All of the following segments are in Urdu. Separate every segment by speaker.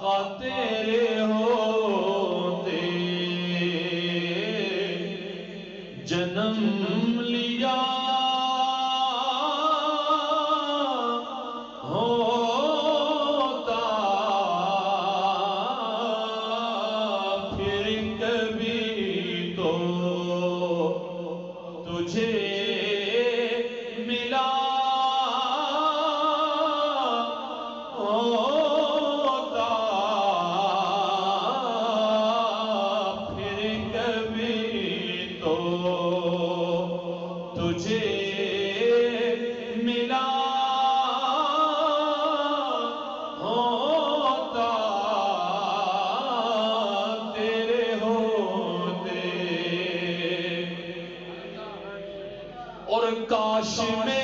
Speaker 1: آقا تیرے ہوتے جنم لیا ہوتا پھر کبھی تو تجھے ملا ہوتا پھر کبھی تو تجھے ملا ہوتا تیرے ہوتے اور کاش میں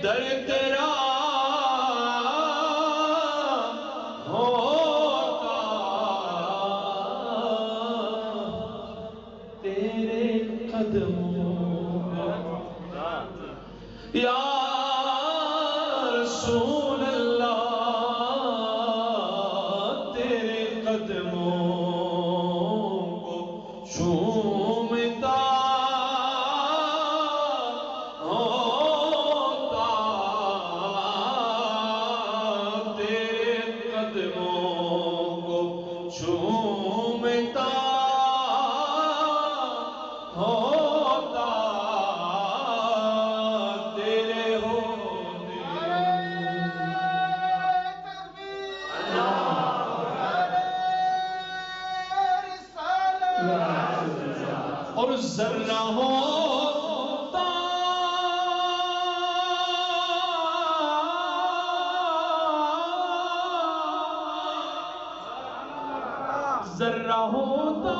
Speaker 1: در تیرا ہوتا تیرے قدموں یا رسول اللہ تیرے قدموں کو چومتا چومتا ہوتا تیرے ہوتے اور ذرہ ہوتا ذرہ ہوتا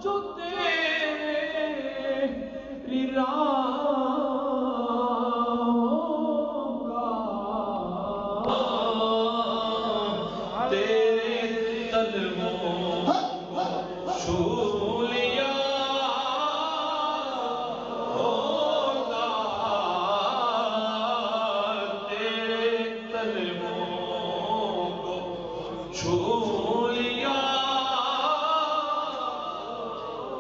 Speaker 1: جو تیری راہوں کا تیرے قدموں کو چھو لیا ہوتا تیرے قدموں کو چھو لیا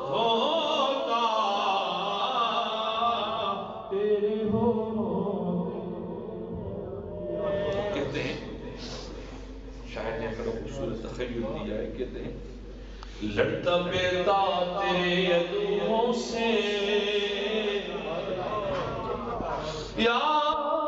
Speaker 1: ہوتا تیرے ہوتے
Speaker 2: کہتے ہیں شاعر نے بڑا خوبصورت تخیل دیا ہے کہتے ہیں
Speaker 1: لڑتا بیتا تیرے یدوں سے یا